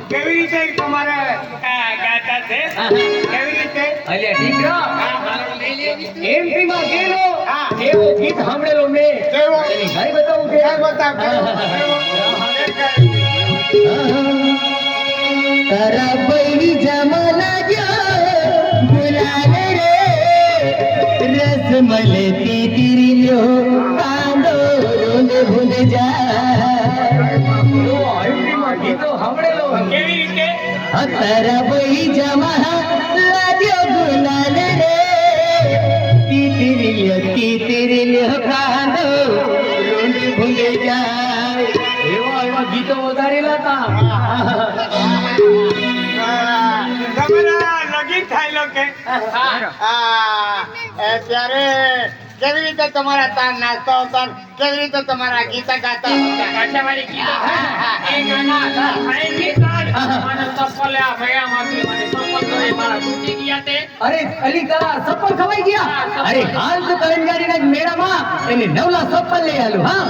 કેવી રીતે તમારે ગાતા છે કેવી રીતે અલ્યા દીકરા એમ પીમાં ગેલો એવો ગીત સાંભળેલો મેં એની ગાય બતાવું કે તારા બૈરી જમાના જો ગુલાલ રે રસ મલતી તિરિયો કાંદો રોંદ ભૂલ જાય ગીતો સાંભળેલો કેવી રીતે તારા બૈરી જમા લાગ્યો ગુલાલ રે તિરિયો કાંદો રોંદ ભૂલ જાય એવા ગીતો વધારેલા હતા તમારા લગીન થાયલો કે ત્યારે કેવી રીતે તમારા તાર નાસ્તા હતા કેવી રીતે તમારા ગીતા ગાતા હતા કાઠિયાવાડી ગીતો એ ગાના ભાઈ ગીતા મને ચપ્પલ આ ભયા માંથી મને ચપ્પલ તો એ મારા તૂટી ગયા તે અરે અલી તારા સપ્પલ ખવાઈ ગયા અરે હાલ તો કરંજારીના જ મેળામાં એને નવલા સપ્પલ લઈ આલું હા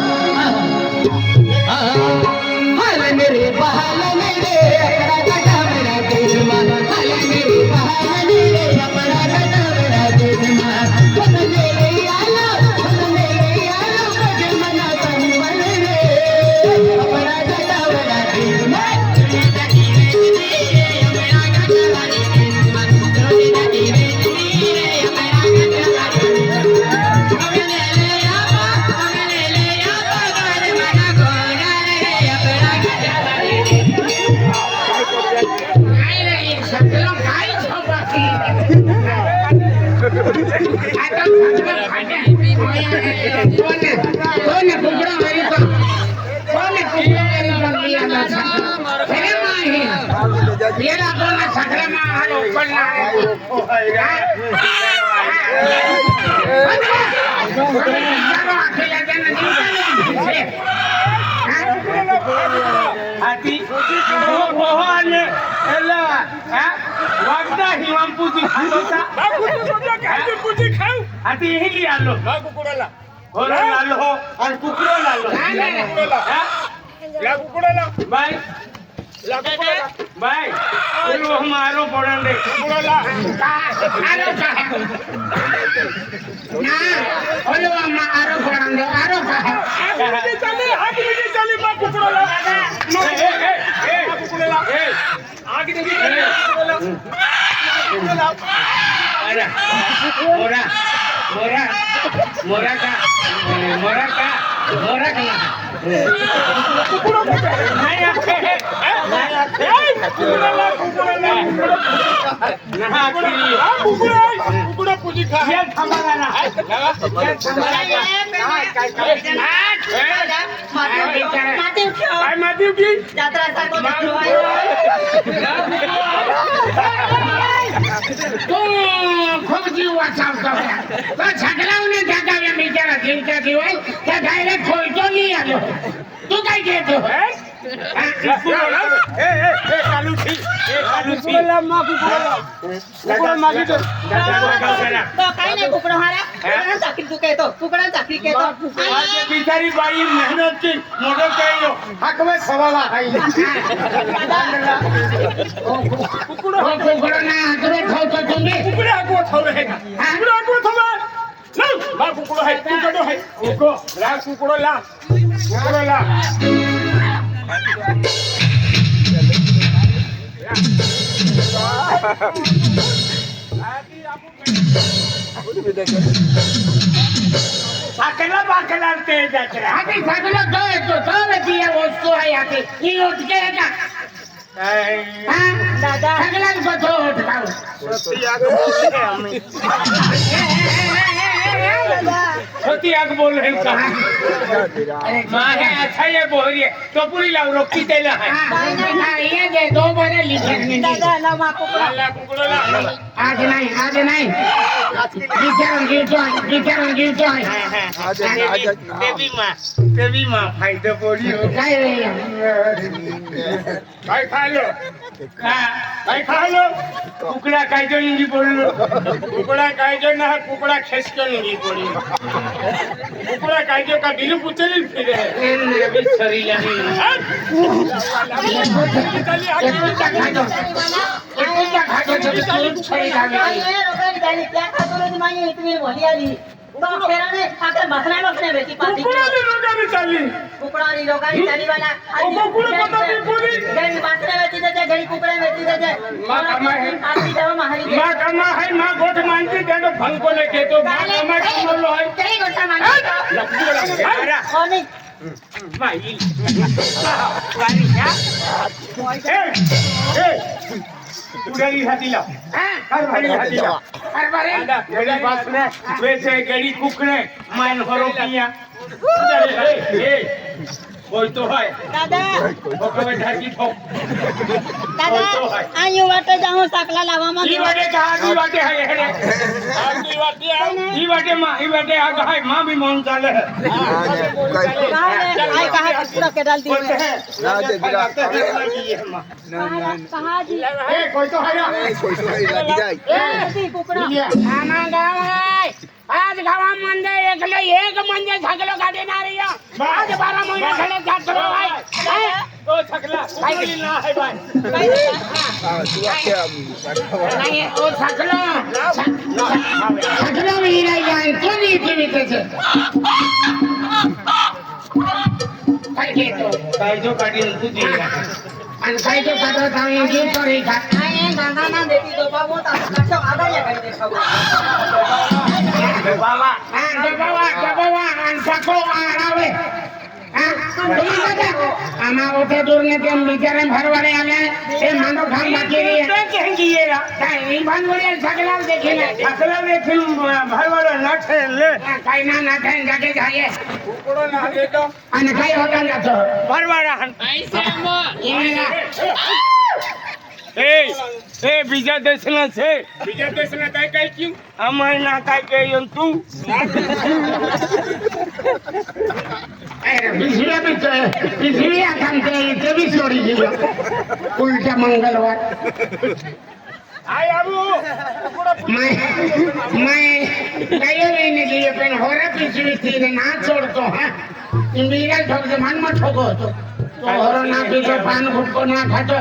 હાલને રે બહાલને રે અકરા કટાવરા દેશમાં હાલને રે બહાલને રે અકરા કટાવરા દેશમાં મને લઈ આલો ભજમના સંબલ રે અકરા કટાવરા દેશમાં મારો પડે ખૂબ જીવ વાચાવતો છગલાઓને જગાવ્યા બિચારા જીવતાથી હોય ત્યાં ડાયરેક્ટ ખોલતો નહીં આવ્યો તું કઈ કહેતો બિચારી બાઈ મહેનત થી મોટો કર્યો હાકમે ખવાવા કુકડો ના આગ્રહ થતો તમે કુકડે આગો થવે કુકડો આગો થવે માર કુકડો હે કુકડો હે ઓકો લા કુકડો લા साकला बाकला ते जाते आधी साकला गए तो सारे दिया वस्तू आहे आधी ही उठके का हां दादा साकला को तो उठाओ छोटी आग बोल रहे हम छोटी आग बोल रहे का अरे मां है अच्छा ये बोल रही है तो पूरी लाओ रोकी तेला है हां ये दे दो बारे लिखे दादा ना मां कुकड़ा आज नहीं गिरतो बेबी मां फायदा पड़ी हो काय खालो ભાઈ ખાલો કુકડા કાયજો નીંગી પડ્યો કુકડા કાયજો ના કુકડા ખેસકે નીંગી પડ્યો કુકડા કાયજો કા બીજું પૂછેલી ફિરે એને બી સરી લાગી ગડી કુકડે માન હરો બોલ તો હોય દાદા ભગવે ઢાકી ઠોક દાદા આયો વાટે જાઉં સાકલા લાવવામાં ઈ વાટે કા ઈ વાટે હે હે ઈ વાટે ઈ વાટે આ ગાય માં भी मन ચાલે आई कहा पूरा के डाल दी बोलते हैं ना दे बिरा कहा जी ए कोई तो है कोई तो लगी जाए दी कुकड़ा આમાં ગાવાય આજ ગાવા મંદે એકલે એક મંદે સગલો ગાડી ના રહ્યો આજ 12 મહિના ખલે જાત કરો ભાઈ ओ सकला कुकड़ी ना है भाई हां तू क्या નહીં ઓ સગલો સગલો વીરા જાન કોની જીવિત છે કઈ તો કાયજો કાઢીને કૂદી અને કઈ તો કાઢો તમે જી કરી ખા आए दादा ना बेटी तो बाबू ता काचो आधा या कर दे सब બાવા દબાવા અને સકો આરાવે આમાં ઓઠે દૂર ને તેમ બિચારે ભરવાડે આલે એ માંડો ખામ બાકી રહી કઈ ભાનવડે સગલા દેખીને सकला देखिन भाईवाला नाठे ले કઈ ના ના થાય જાગે જાય कुकड़ो ना दे तो અને કઈ હોતા નતો भरवाड़ा ए बीजा देशना छे बीजा देशना काई काई क्यों અમાય ના કાઈ કે એમ તું અરે બીજે બી તો બીજે આખમ તે તે બી છોડી દીધો ઉલટા મંગળવાર આય આવો मैं गयो लेने लिए पेन होरा पीछे थी ना छोड़तो हां इंदिरा ठोक से मन मत ठोको तो होरो ना पीछे पान गुटको ना खातो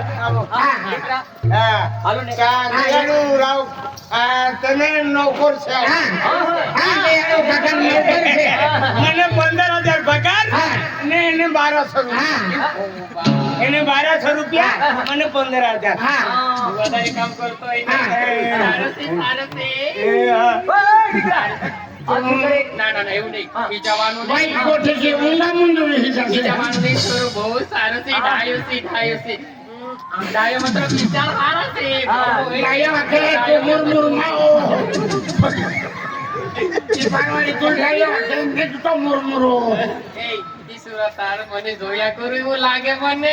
हां હાલો ને કાનું રાવ તને નોકર છે हां ये काका नौकर से મને 15000 પગાર ને એને 1200 हां એને 1200 રૂપિયા અને 15000 हां વધારે કામ કરતો હોય હા. ના ના ના એવું નહીં જવાનું भाई कोठे के ऊंगा मुंडू हिसाब से જવાનું નહીં થોડું બહુ સારું છે ડાયો છે ડાયો મતલબ વિચાર સારા છે गाया आके तो मुरमुर माओ ये पारवाड़ी तो गाया आके ने तो मुरमुरो એ ઈશ્વર તાર મને જોયા કરું એવું લાગે મને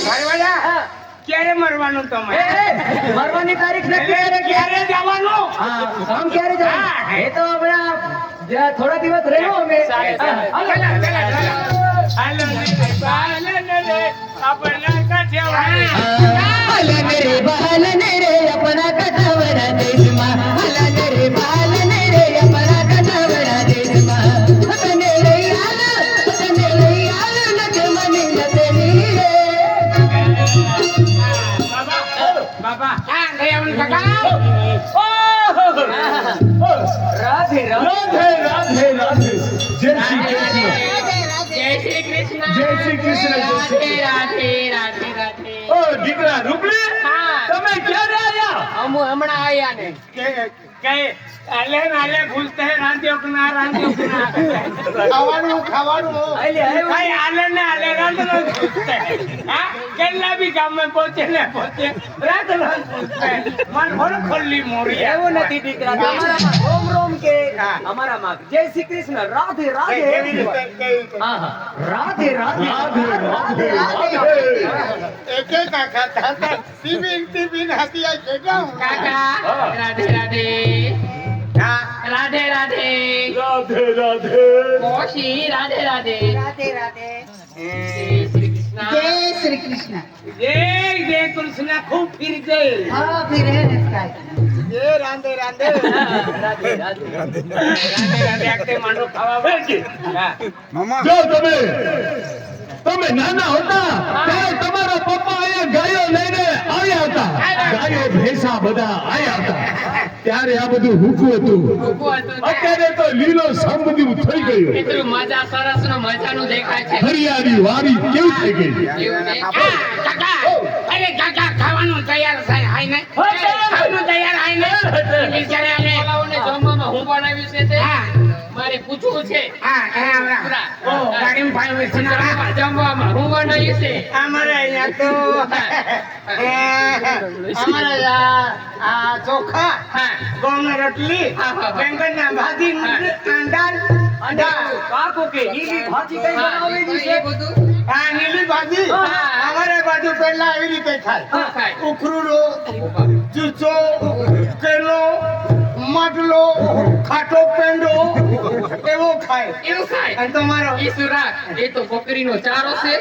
પારવાડા ક્યારે મરવાનું તમે मरवानी तारीख नक्की ક્યારે જવાનું हम कह रहे हैं ये तो अपना थोड़ा दिवस रहो हमें हलन रे बहलन रे अपना कटवड़ा देश मा हलन रे बहलन रे अपना कटवड़ा देश मा हने रे यार लग मने लतनी रे બાબા हां गया उन काका राधे राधे राधे राधे जय श्री कृष्ण જય શ્રી કૃષ્ણ જય શ્રી કૃષ્ણ જય શ્રી રાધે રાધે રાધે ઓ દીકરા રૂપલી હા તમે ક્યારે આવ્યા હમણાં આયા ને કે આલે નાલે ભૂલતે હે રાંધ્યો કે ના ખાવાનું अरे ભાઈ આલે ને આલે રાંધનો ભૂલતે હા કેટલા બી ગામ में પહોંચે ને પહોંચે રાંધનો ભૂલતે મન ભર ખોલી મોરી એવું નથી દીકરા તમારા રોમ રોમ કે અમારા માં જય શ્રી કૃષ્ણ રાધે રાધે હા હા રાધે રાધે રાધે કાકા રાધે રાધે રાધે રાધે राधे राधे મોશી રાધે રાધે રાધે રાધે જય શ્રી કૃષ્ણ जय श्री कृष्ण जय कृष्ण खूब फिर दे हाँ फिर है इसका એ રાંધે રાંધે રાધે રાધે રાતે રાતે આખતે માંડો ખાવા બેસી હા જો તમે નાના હતા ત્યારે તમારા પપ્પા અહીંયા ગાયો લઈને આવ્યા હતા ગાયો ભેંસા બધા આવ્યા હતા ત્યારે આ બધું હુકું હતું અત્યારે તો લીલો સમબધું થઈ ગયું એટલું મજા સરસ નો મજાનું દેખાય છે હરિયાળી વારી કેવું થઈ ગઈ એવું દેખાય. કાકા અરે કાકા ખાવાનું તૈયાર થાય હાય ને ખાવાનું તૈયાર હાય ને બિચારે અમે ઓલાઓને જમવામાં હું બનાવ્યું છે તે હા મારે પૂછવું છે હા હા ઓ ગાડીમાં ભાઈ વેચના જમવામાં હું બનાવ્યું છે અમારે અહીંયા તો અમારે આ ચોખા હા ગોળની રોટલી બેંગનના ભાજી દાળ કાકો કે લીલી ભાજી કઈ હા, બનાવેલી એ છે બધું આ નીલી ભાજી અમારે બાજુ પહેલા આવી રીતે ખાય ખાય. ઉખરુડો ચૂચો કેલો માટલો ખાટો પેંડો એવો ખાય એવું ખાય અને તમારો ઈ સુરા એ તો બકરીનો ચારો છે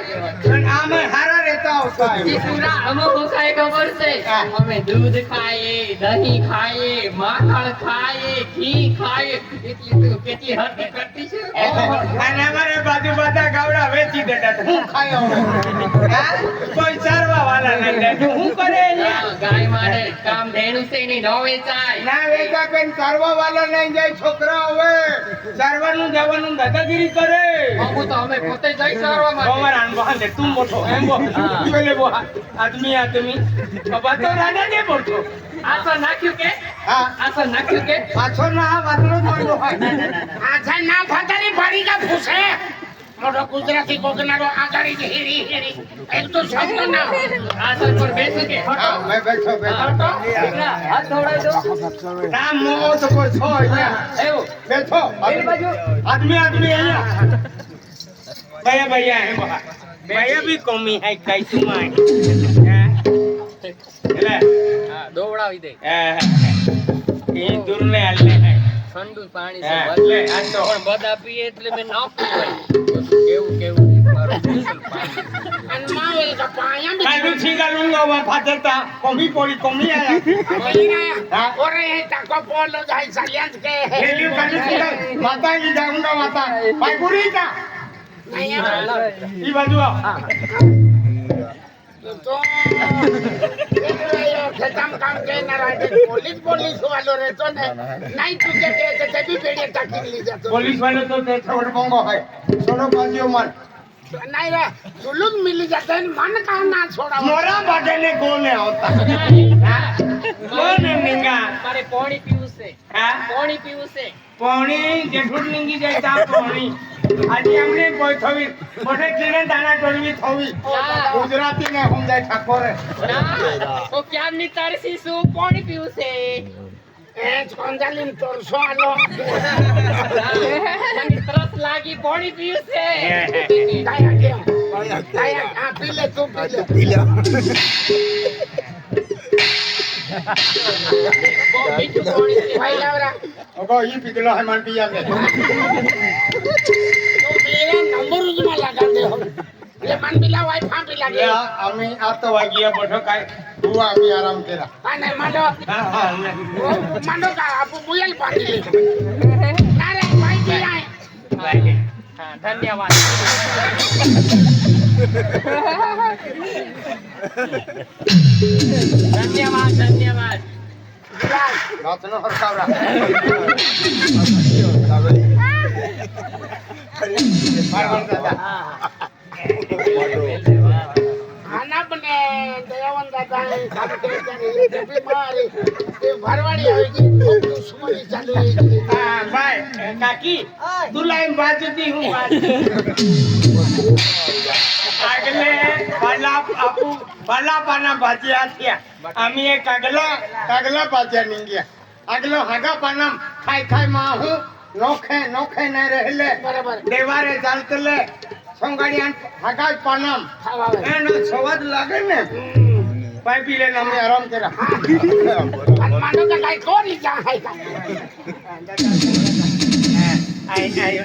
અને આમે હારા રહેતા આવતા ઈ સુરા અમુક ખાય ખબર છે અમે દૂધ ખાઈએ દહીં ખાઈએ માખણ ખાઈએ ઘી ખાઈએ કેટલી હરતી કરતી છે અને અમારે બાજુ બધા ગાવડા વેચી દેતા હતા. હું ખાયો હવે? હા? કોઈ ચારવા વાળા નહીં રહેતું. હું કરે અહીંયા? હા, ગાય મારે કામ ધેનું છે એની ન વેચાય ના વેચા કઈ ચારવા વાળા નહીં જાય છોકરા હવે ચારવાનું જવાનું દાદાગીરી કરે અમુ તો અમે પોતે જઈ સારવા માટે हमारा अनबहान है तुम बोलो हम बोलो पहले वो आदमी बात तो राजा ने बोलो આસર નાખ્યું કે हाँ આસર નાખ્યું કે पाछो ना वातरो मारो अच्छा ना फाटानी पड़ी का फूसे मोटो गुजराती कोकनारो आगाड़ी की हीरी हीरी एक तो शब्द ना આસર પર બેસો કે हाँ मैं बैठो बैठो દીકરા, હાથ ધોવડાવી દો राम मोह तो कोई छो यहाँ એવું बैठो પેલી બાજુ आदमी आदमी यहाँ भैया भैया है वहाँ भैया भी कौमी है कैसू माई હા દોવડાવી દે ये दूर में आले हैं ઠંડુ પાણી છે હા, બસ. લે, આ તો. પણ બધા પીએ એટલે મેં ના પીવાય કેવું કેવું મારું special પાણી. अनुमावेल का पाया भी कालू छीगा लूंगा वहाँ फाटता कमी पड़ी कमी आया हाँ और ये टाको पोलो जाए सलियंस के ले लियो कालू छीगा माता की जाऊंगा माता भाई पूरी का नहीं है ये बाजू आओ तो खेतम काम के ना राजे पुलिस वालों रहते ने नहीं तुझे के भी पेड़े टाकी ली जाते पुलिस वाले तो ते छोड़ पोंगो है छोड़ो बाजियो मन नहीं रे जुलूम मिल जाते हैं मन का ना छोड़ा मोरा बाटे ने कोने होता कौन है निंगा મારે પાણી પીવું છે हाँ પાણી પીવું છે पानी जेठुड निंगी जाता पानी आज हमने कोई थवी मोटे किरण दाना टोलवी थवी गुजराती ने हम जाए ठाकोर ના, તો ક્યારની તરસી શું પાણી પીવું છે ए चंदालिन तोरसो आलो મને તરસ લાગી પાણી પીવું છે काया के काया हां पी ले तू पी ले બહુ મીઠું પાણી છે भाई लावरा ओगो ई पिघलो है मन पिया के तो मेरा नंबर उसमें लगा दे हो ये मन पिला वाई फा पिला के आम्ही आता वागिया बैठो काय हुआ आम्ही आराम केला आणि मांडो हां हां मांडो का आपू मुयल पाणी ले ना रे भाई की आए હા ધન્યવાદ ધન્યવાદ ધન્યવાદ नाचनो हरकावरा खाना बने दयावन दादा खाते जाने जबी मारे ते भरवाड़ी होगी दुश्मनी चालू है हां भाई काकी दुलाई बाजती हूं આગલે બાલા પાના ભાજ્યા થયા અમે એ કાગલા ભાજ્યા નીંગ્યા આગલો હાગા પાના ખાઈ માં હું નોખે ન રહેલે બરાબર દેવારે ચાલતલે સંગાડી હાગા પાનામ એનો સ્વાદ લાગે ને પાઈ પી લે અમે આરામ કર્યા માનો કે કાઈ કોની જા હાઈ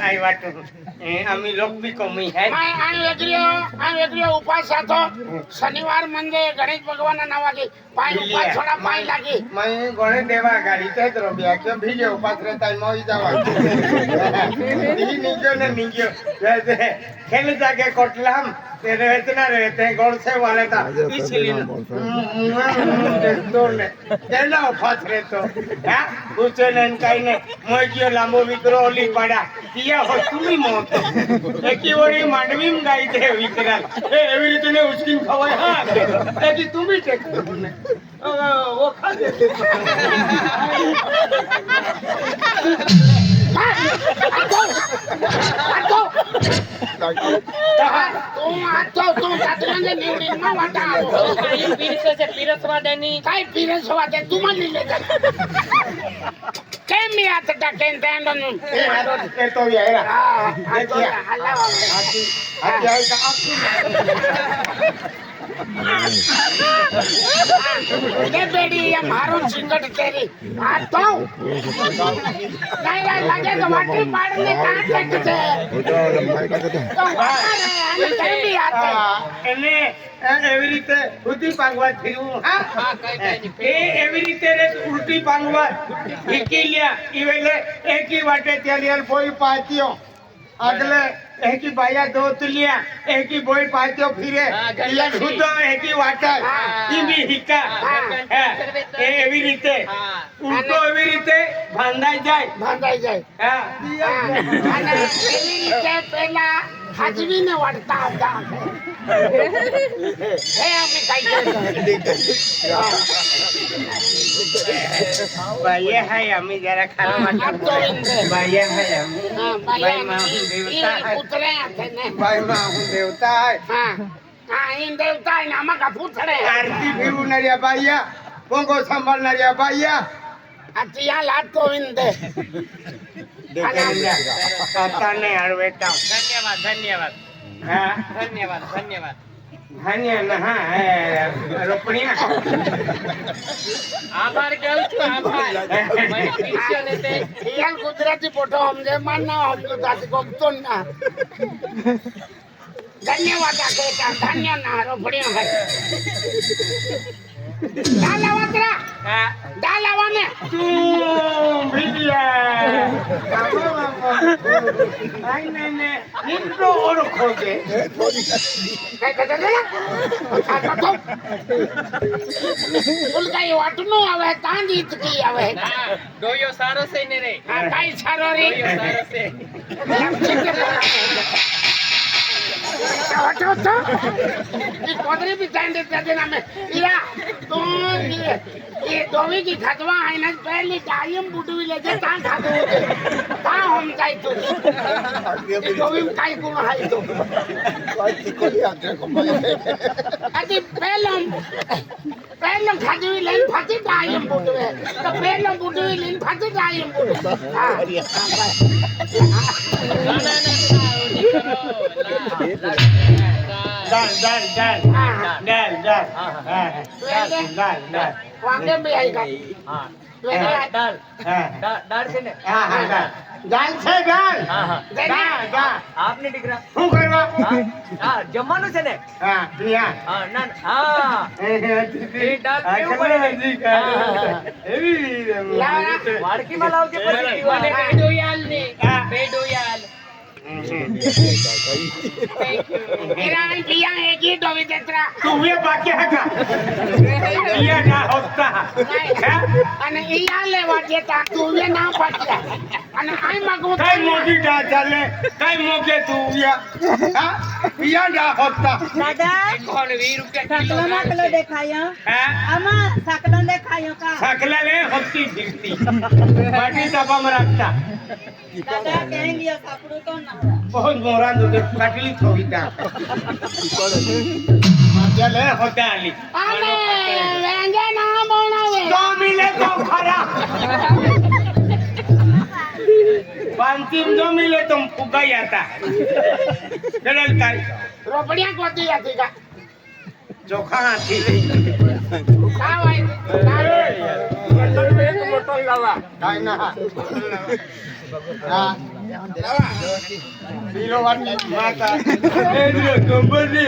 આઈ વાતો आम्ही लोक बी कमी आहे आणि वेगळ्यो उपास जातो शनिवार म्हणजे गणेश भगवान नावागे पाय उपास थोडा पाय लागे मैं गणे देवा गाड़ी ते द्रव्या क्यों भीगे उपास रहता है मोई जावा नी निजो ने निजो खेल जाके कोटलाम ते रहते गोल से वाले था इसलिए तो ने तेला उपास रहतो हां पूछे ने काई ने मोई गयो लांबो विक्रो ओली पड़ा किया हो तुम्ही मोत एकी वरी मांडवीम गाई दे विकरा एवी रीते ने उचकीन खवाय हां एकी तुम्ही टेक वो खा देते तू जातल्याने निवडीन मग वाटा काही पिरसवा द्यानी काय पिरस वाटे तुम्हाला लिहिले काय मी आता टाकेन त्यांडून ते तो यायला हाती आहे ये बेड़ी ये मारून सिंगट तेरी आ तो नहीं लगे तो वाटी पाड़ने काट सकते तो અને કઈ બી આતે એને એવી રીતે ઉલટી પાંગવા થયું હા એ એવી રીતે રે ઉલટી પાંગવા ઠીકી લ્યા ઈ વેલે એકી વાટે ત્યાલિયલ બોઈ પાત્યો આગલે એકી બાયા દોત લ્યા એકી બોઈ પાત્યો ફિરે ઈલા ખુદો એકી વાટા ઈ બી હિકા એ એવી રીતે ઉલટો એવી રીતે બાંધાઈ જાય હા અને એવી રીતે પેલા હાજરીને વાળતા હતા એ અમે કઈ બાયા હાય અમે જરા ખાવા બાયા હાય અમે ભાઈ માં હું દેવતા હાય પુત્રે છે ને બાઈ માં હું દેવતા હાય હા હા ઈન દેવતા ને આમાં કા પુત્રે આરતી ભીવનારિયા બાયા પોંગો સંભાળનારિયા બાયા આ ત્યાં લાટ ગોવિંદ કાકાને હળવેટા ધન્યવાદ હા ધન્યવાદ ધન્ય હા રોપણીયા આભાર કહું છું આભાર મને પીસ્યો ને તે યાર ગુજરાતી ફોટો સમજે માન ના સમજો તાતી ગમતો ના ધન્યવાદ આ કહેતા ધન્ય ના રોપણીયા ભાઈ દાલ આવતરા હા દાલ આવને તું ભીડિયા આઈ ને નિંદો ઓળખો છે કઈ કદે આ તો ઉલકાઈ વાટનો આવે તાંજી ઈતકી આવે ના ડોયો સારો છે ને રે આ કાઈ સારો રે ડોયો સારો છે વાટો તો ઈ કોદરી બી તાંડે તે નામે ઈરા તો ये दोवी की खतवा है ना पहले टाइम बुटवी ले जे ता खादो ता हम जाई तो दोवी काई गुण है तो अति पहले खादवी लेन फाती टाइम बुटवे तो पहले बुटवी लेन फाती टाइम बुटवे દાલ वांगे भी आई का હા वेगळा દાળ હા દાળ છે ને હા દાલ છે દાલ હા હા દાલ આપને દીકરા શું કરવા હા જમવાનું છે ને હા પ્રિયા હા ના હા એ દાળ કેવું પડે એવી વાડકીમાં લાવજે પછી મને પેડોયાલ ને પેડોયાલ मेरा पिया है की दोवी तेत्रा તું એ બાકી હતા પિયા ના હોતા અને ઈયા લેવા જેતા તું એ ના પાડ્યા અને આઈ માંગુ કઈ મોટી ડા ચાલે કઈ મોકે તું હા પિયા ના હોતા દાદા 20 રૂપિયા સાકલો નાકલો દેખાયો હા આમાં સાકલો દેખાયો કા સકલા લે હોતી ફિરતી બાટી ડબ્બામાં રાખતા દાદા કહેં ગયો સાપડું તો ના बहुत मोरान होते कटली थोड़ी था चले होता आली અને વેંગે ના બનાવે तो मिले तो खरा पांतिम जो मिले तुम फुगा जाता चल काय રોપડિયા કોતી હતી કા चोखा थी ખાવાય बोतल लावा काय ना हां પીલો વાત માતા ખબર નહીં